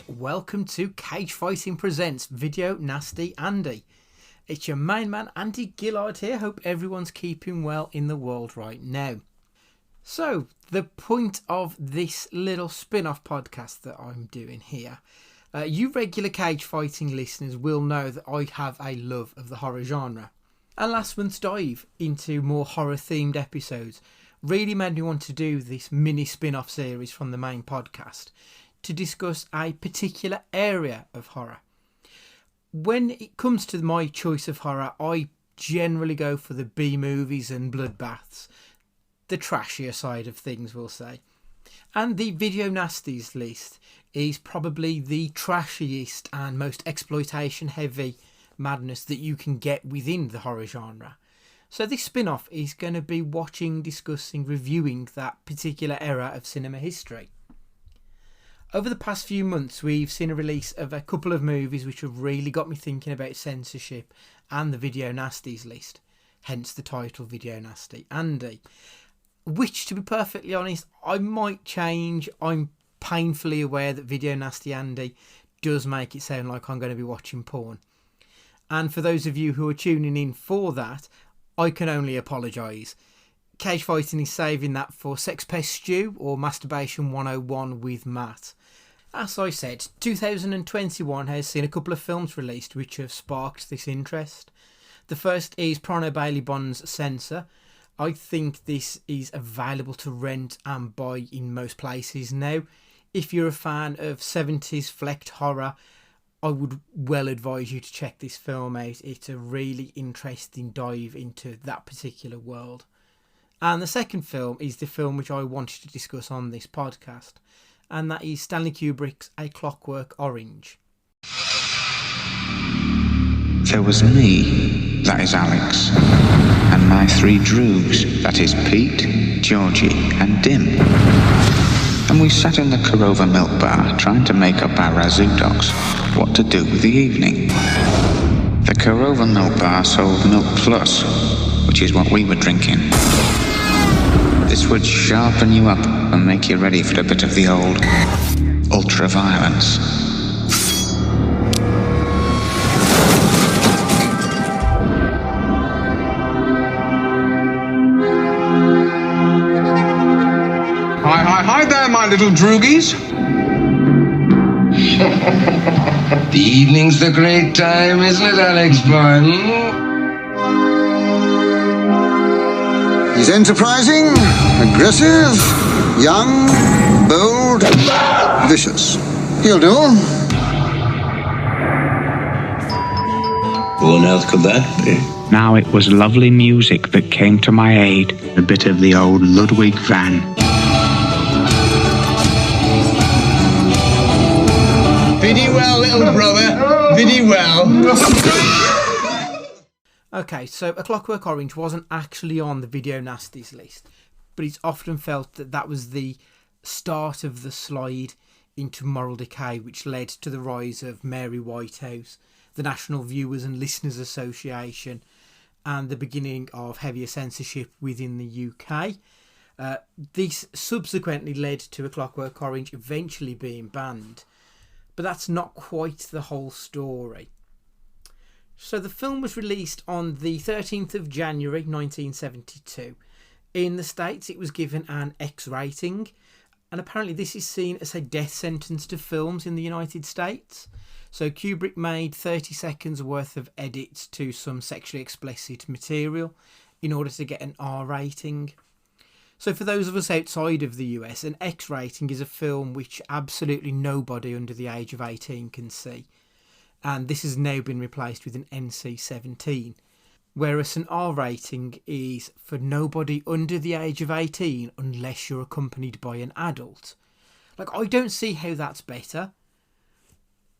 welcome to Cage Fighting Presents Video Nasty Andy. It's your main man Andy Gillard here. Hope everyone's keeping well in the world right now. So, the point of this little spin-off podcast that I'm doing here, you regular cage fighting listeners will know that I have a love of the horror genre. And last month's dive into more horror-themed episodes really made me want to do this mini spin-off series from the main podcast to discuss a particular area of horror. When it comes to my choice of horror, I generally go for the B-movies and bloodbaths, the trashier side of things, we'll say. And the Video Nasties List is probably the trashiest and most exploitation-heavy madness that you can get within the horror genre. So this spin-off is going to be watching, discussing, reviewing that particular era of cinema history. Over the past few months, we've seen a release of a couple of movies which have really got me thinking about censorship and the Video Nasties List, hence the title Video Nasty Andy. Which, to be perfectly honest, I might change. I'm painfully aware that Video Nasty Andy does make it sound like I'm going to be watching porn. And for those of you who are tuning in for that, I can only apologise. Cage Fighting is saving that for Sex Pest Stew or Masturbation 101 with Matt. As I said, 2021 has seen a couple of films released which have sparked this interest. The first is Prano Bailey Bond's Censor. I think this is available to rent and buy in most places now. If you're a fan of 70s flecked horror, I would well advise you to check this film out. It's a really interesting dive into that particular world. And the second film is the film which I wanted to discuss on this podcast, and that is Stanley Kubrick's A Clockwork Orange. There was me, that is Alex, and my three droogs, that is Pete, Georgie and Dim. And we sat in the Korova milk bar trying to make up our razoo docs what to do with the evening. The Korova milk bar sold Milk Plus, which is what we were drinking. This would sharpen you up and make you ready for a bit of the old ultra-violence. Hi there, my little droogies. The evening's the great time, isn't it, Alex boy? He's enterprising, aggressive, young, bold, vicious. He'll do. Who on earth could that be? Now it was lovely music that came to my aid, a bit of the old Ludwig van. Biddy well, little brother. Biddy well. Okay, so A Clockwork Orange wasn't actually on the Video Nasties list, but it's often felt that that was the start of the slide into moral decay, which led to the rise of Mary Whitehouse, the National Viewers and Listeners Association, and the beginning of heavier censorship within the UK. This subsequently led to A Clockwork Orange eventually being banned, but that's not quite the whole story. So the film was released on the 13th of January 1972. In the States it was given an X rating, and apparently this is seen as a death sentence to films in the United States. So Kubrick made 30 seconds worth of edits to some sexually explicit material in order to get an R rating. So for those of us outside of the US, an X rating is a film which absolutely nobody under the age of 18 can see. And this has now been replaced with an NC-17, whereas an R rating is for nobody under the age of 18 unless you're accompanied by an adult. Like, I don't see how that's better.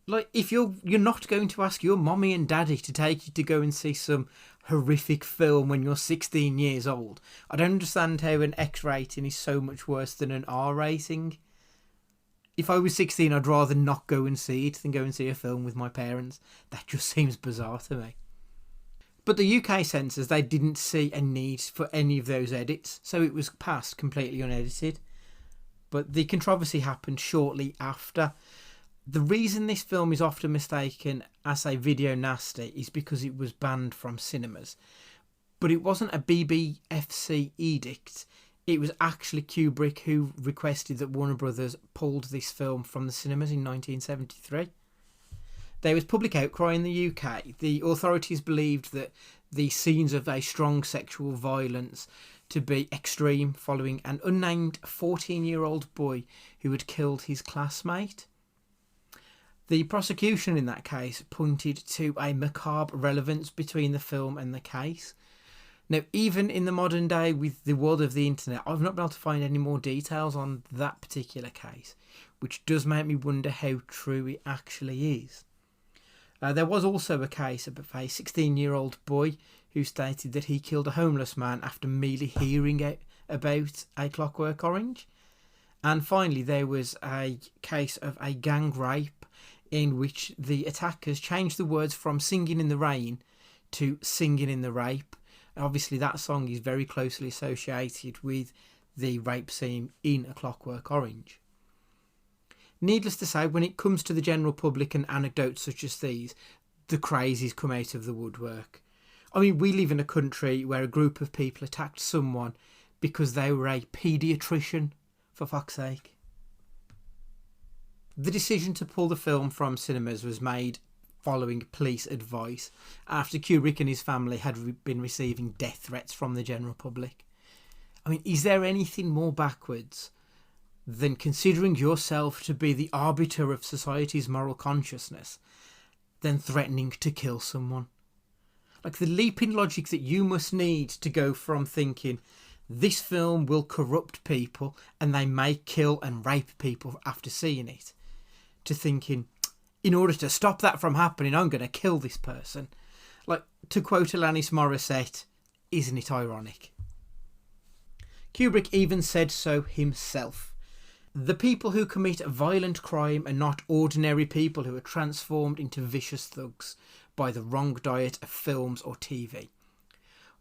Like, if you're not going to ask your mommy and daddy to take you to go and see some horrific film when you're 16 years old, I don't understand how an X rating is so much worse than an R rating. If I was 16, I'd rather not go and see it than go and see a film with my parents. That just seems bizarre to me. But the UK censors, they didn't see a need for any of those edits, so it was passed completely unedited. But the controversy happened shortly after. The reason this film is often mistaken as a video nasty is because it was banned from cinemas. But it wasn't a BBFC edict. It was actually Kubrick who requested that Warner Brothers pulled this film from the cinemas in 1973. There was public outcry in the UK. The authorities believed that the scenes of a strong sexual violence to be extreme following an unnamed 14-year-old boy who had killed his classmate. The prosecution in that case pointed to a macabre relevance between the film and the case. Now, even in the modern day with the world of the internet, I've not been able to find any more details on that particular case, which does make me wonder how true it actually is. There was also a case of a 16-year-old boy who stated that he killed a homeless man after merely hearing about A Clockwork Orange. And finally, there was a case of a gang rape in which the attackers changed the words from singing in the rain to singing in the rape. Obviously, that song is very closely associated with the rape scene in A Clockwork Orange. Needless to say, when it comes to the general public and anecdotes such as these, the crazies come out of the woodwork. I mean, we live in a country where a group of people attacked someone because they were a paediatrician, for fuck's sake. The decision to pull the film from cinemas was made following police advice after Kubrick and his family had been receiving death threats from the general public. I mean, is there anything more backwards than considering yourself to be the arbiter of society's moral consciousness than threatening to kill someone? Like, the leap in logic that you must need to go from thinking this film will corrupt people and they may kill and rape people after seeing it, to thinking, in order to stop that from happening, I'm going to kill this person. Like, to quote Alanis Morissette, isn't it ironic? Kubrick even said so himself. The people who commit violent crime are not ordinary people who are transformed into vicious thugs by the wrong diet of films or TV.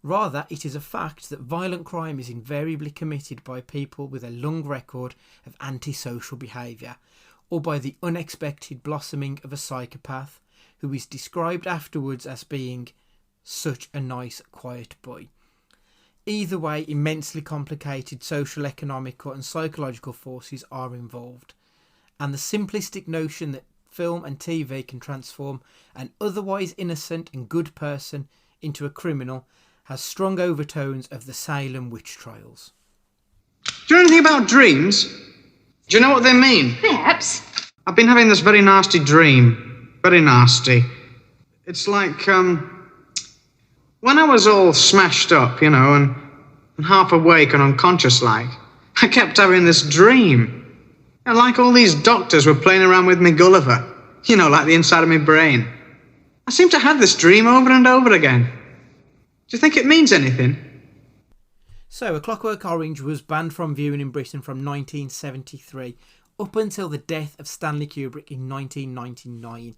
Rather, it is a fact that violent crime is invariably committed by people with a long record of antisocial behaviour, or by the unexpected blossoming of a psychopath who is described afterwards as being such a nice, quiet boy. Either way, immensely complicated social, economical and psychological forces are involved, and the simplistic notion that film and TV can transform an otherwise innocent and good person into a criminal has strong overtones of the Salem witch trials. Do you know anything about dreams? Do you know what they mean? Perhaps. I've been having this very nasty dream. Very nasty. It's like, when I was all smashed up, you know, and half awake and unconscious like, I kept having this dream. And like all these doctors were playing around with me Gulliver. You know, like the inside of my brain. I seem to have this dream over and over again. Do you think it means anything? So, A Clockwork Orange was banned from viewing in Britain from 1973 up until the death of Stanley Kubrick in 1999.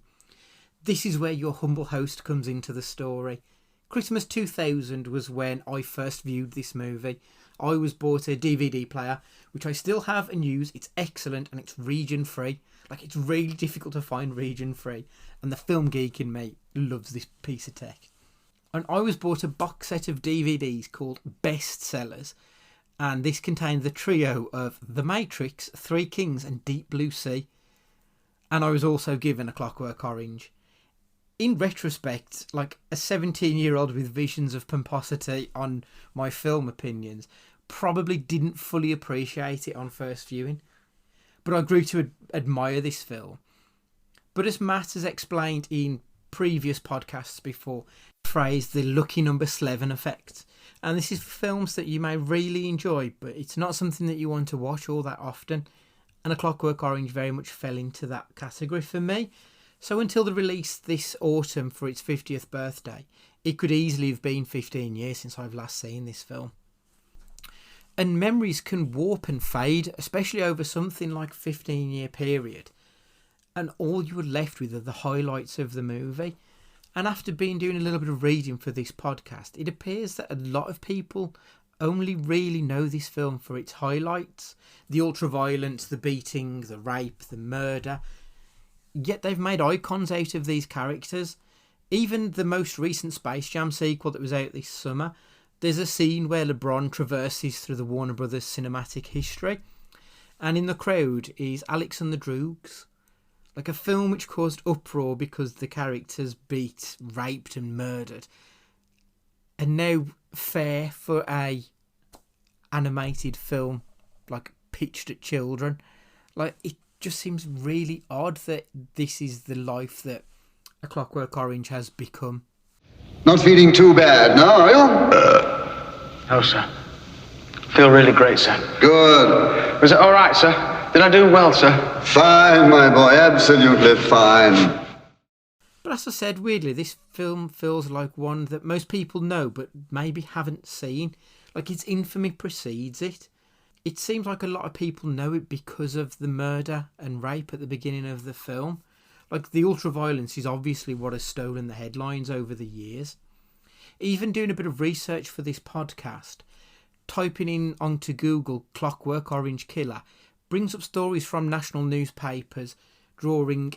This is where your humble host comes into the story. Christmas 2000 was when I first viewed this movie. I was bought a DVD player, which I still have and use. It's excellent and it's region free. Like, it's really difficult to find region free. And the film geek in me loves this piece of tech. And I was bought a box set of DVDs called Best Sellers. And this contained the trio of The Matrix, Three Kings and Deep Blue Sea. And I was also given A Clockwork Orange. In retrospect, like, a 17-year-old with visions of pomposity on my film opinions probably didn't fully appreciate it on first viewing. But I grew to admire this film. But as Matt has explained in previous podcasts before, phrase the lucky number 11 effect. And this is for films that you may really enjoy, but it's not something that you want to watch all that often. And A Clockwork Orange very much fell into that category for me. So until the release this autumn for its 50th birthday, it could easily have been 15 years since I've last seen this film. And memories can warp and fade, especially over something like a 15-year period. And all you were left with are the highlights of the movie. And after doing a little bit of reading for this podcast, it appears that a lot of people only really know this film for its highlights. The ultra-violence, the beating, the rape, the murder. yet they've made icons out of these characters. Even the most recent Space Jam sequel that was out this summer, there's a scene where LeBron traverses through the Warner Brothers cinematic history, and in the crowd is Alex and the Droogs. Like a film which caused uproar because the characters beat, raped and murdered, and now fair for a animated film like pitched at children. Like, it just seems really odd that this is the life that A Clockwork Orange has become. Not feeling too bad now, are you? No, sir. Feel really great, sir. Good. Was it all right, sir? Did I do well, sir? Fine, my boy, absolutely fine. But as I said, weirdly, this film feels like one that most people know but maybe haven't seen. Like, its infamy precedes it. It seems like a lot of people know it because of the murder and rape at the beginning of the film. Like, the ultra-violence is obviously what has stolen the headlines over the years. Even doing a bit of research for this podcast, typing in onto Google Clockwork Orange Killer brings up stories from national newspapers drawing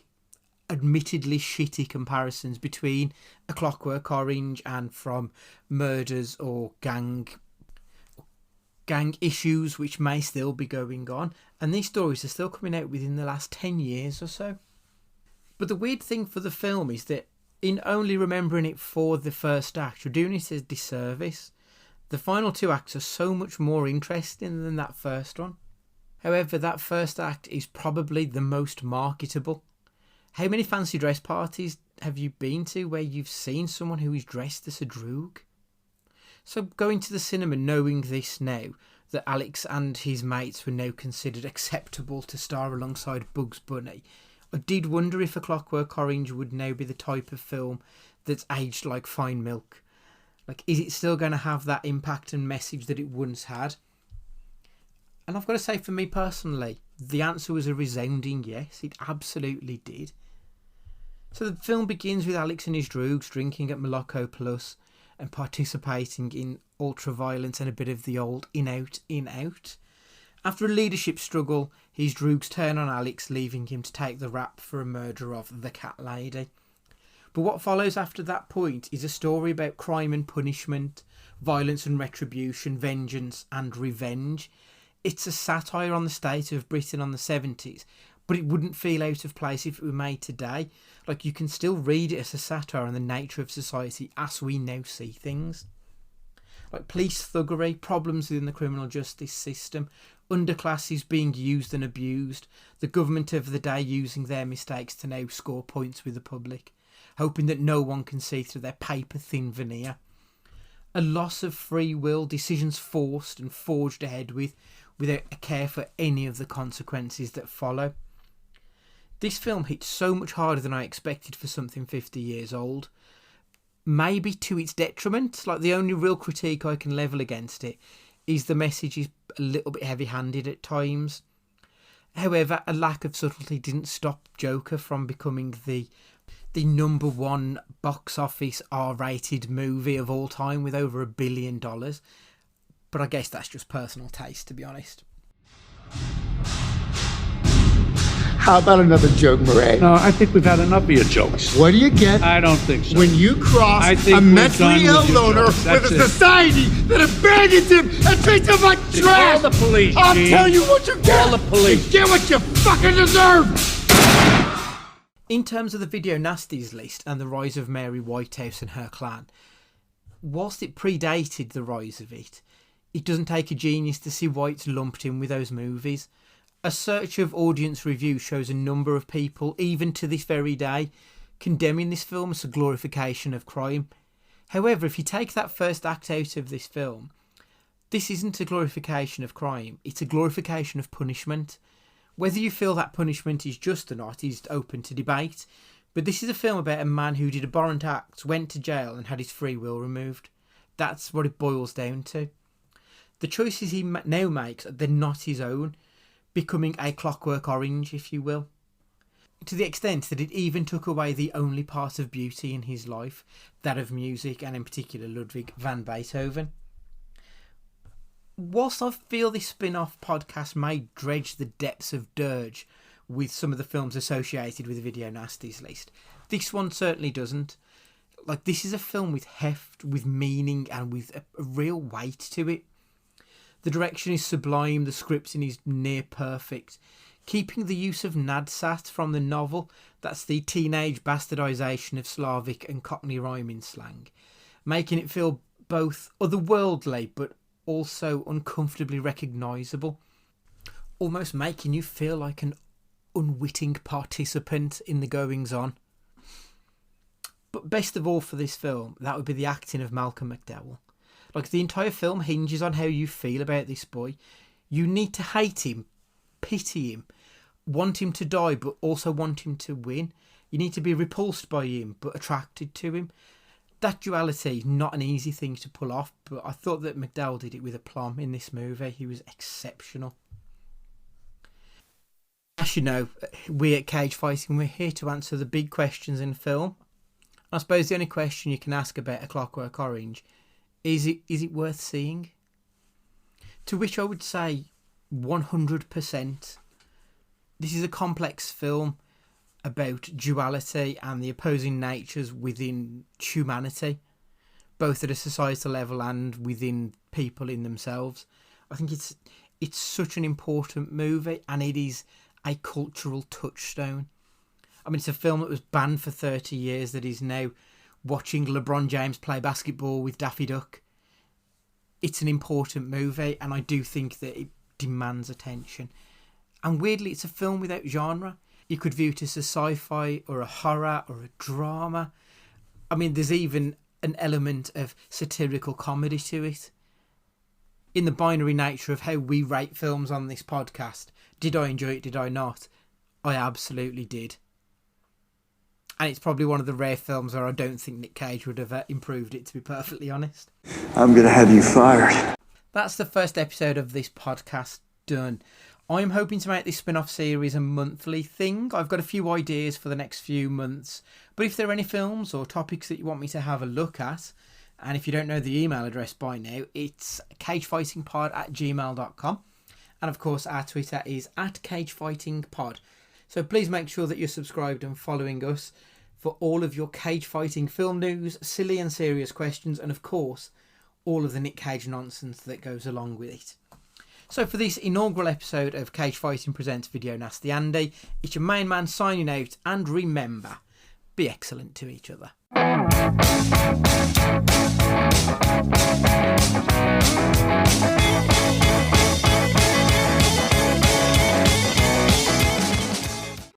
admittedly shitty comparisons between A Clockwork Orange and from murders or gang issues which may still be going on. And these stories are still coming out within the last 10 years or so. But the weird thing for the film is that in only remembering it for the first act, you're doing it a disservice. The final two acts are so much more interesting than that first one. However, that first act is probably the most marketable. How many fancy dress parties have you been to where you've seen someone who is dressed as a droog? So going to the cinema knowing this now, that Alex and his mates were now considered acceptable to star alongside Bugs Bunny, I did wonder if A Clockwork Orange would now be the type of film that's aged like fine milk. Like, is it still going to have that impact and message that it once had? And I've got to say, for me personally, the answer was a resounding yes. It absolutely did. So the film begins with Alex and his droogs drinking at Moloko Plus and participating in ultra-violence and a bit of the old in-out, in-out. After a leadership struggle, his droogs turn on Alex, leaving him to take the rap for a murder of the cat lady. But what follows after that point is a story about crime and punishment, violence and retribution, vengeance and revenge. It's a satire on the state of Britain on the 70s, but it wouldn't feel out of place if it were made today. Like, you can still read it as a satire on the nature of society as we now see things. Like police thuggery, problems within the criminal justice system, underclasses being used and abused, the government of the day using their mistakes to now score points with the public, hoping that no one can see through their paper-thin veneer. A loss of free will, decisions forced and forged ahead with, without a care for any of the consequences that follow. This film hits so much harder than I expected for something 50 years old. Maybe to its detriment. Like, the only real critique I can level against it is the message is a little bit heavy-handed at times. However, a lack of subtlety didn't stop Joker from becoming the number one box office R-rated movie of all time with over $1 billion. But I guess that's just personal taste, to be honest. How about another joke, Murray? No, I think we've had enough of your jokes. What do you get? I don't think so. When you cross a mentally ill loner with a society that abandons him and treats him like trash! Call the police, I'll Gene. tell you what you get! Call the police. You get what you fucking deserve! In terms of the video Nasties List and the rise of Mary Whitehouse and her clan, whilst it predated the rise of it, it doesn't take a genius to see why it's lumped in with those movies. A search of audience reviews shows a number of people, even to this very day, condemning this film as a glorification of crime. However, if you take that first act out of this film, this isn't a glorification of crime, it's a glorification of punishment. Whether you feel that punishment is just or not is open to debate, but this is a film about a man who did abhorrent acts, went to jail and had his free will removed. That's what it boils down to. The choices he now makes, they're not his own, becoming a Clockwork Orange, if you will. To the extent that it even took away the only part of beauty in his life, that of music, and in particular Ludwig van Beethoven. Whilst I feel this spin-off podcast may dredge the depths of dirge with some of the films associated with the Video Nasties list. This one certainly doesn't. Like, this is a film with heft, with meaning, and with a real weight to it. The direction is sublime, the scripting is near perfect. Keeping the use of nadsat from the novel, that's the teenage bastardisation of Slavic and Cockney rhyming slang, making it feel both otherworldly but also uncomfortably recognisable, almost making you feel like an unwitting participant in the goings-on. But best of all for this film, that would be the acting of Malcolm McDowell. Like, the entire film hinges on how you feel about this boy. You need to hate him, pity him, want him to die, but also want him to win. You need to be repulsed by him, but attracted to him. That duality is not an easy thing to pull off, but I thought that McDowell did it with aplomb in this movie. He was exceptional. As you know, we at Cage Fighting, we're here to answer the big questions in film. I suppose the only question you can ask about A Clockwork Orange is it worth seeing? To which I would say 100%. This is a complex film about duality and the opposing natures within humanity, both at a societal level and within people in themselves. I think it's such an important movie, and it is a cultural touchstone. I mean, it's a film that was banned for 30 years that is now watching LeBron James play basketball with Daffy Duck. It's an important movie, and I do think that it demands attention. And weirdly, it's a film without genre. You could view it as a sci-fi or a horror or a drama. I mean, there's even an element of satirical comedy to it. In the binary nature of how we rate films on this podcast, did I enjoy it, did I not? I absolutely did. And it's probably one of the rare films where I don't think Nick Cage would have improved it, to be perfectly honest. I'm going to have you fired. That's the first episode of this podcast done. I'm hoping to make this spin-off series a monthly thing. I've got a few ideas for the next few months. But if there are any films or topics that you want me to have a look at, and if you don't know the email address by now, it's cagefightingpod@gmail.com. And of course, our Twitter is @cagefightingpod. So please make sure that you're subscribed and following us for all of your cage fighting film news, silly and serious questions, and of course, all of the Nick Cage nonsense that goes along with it. So for this inaugural episode of Cage Fighting Presents Video Nasty Andy, it's your main man signing out, and remember, be excellent to each other.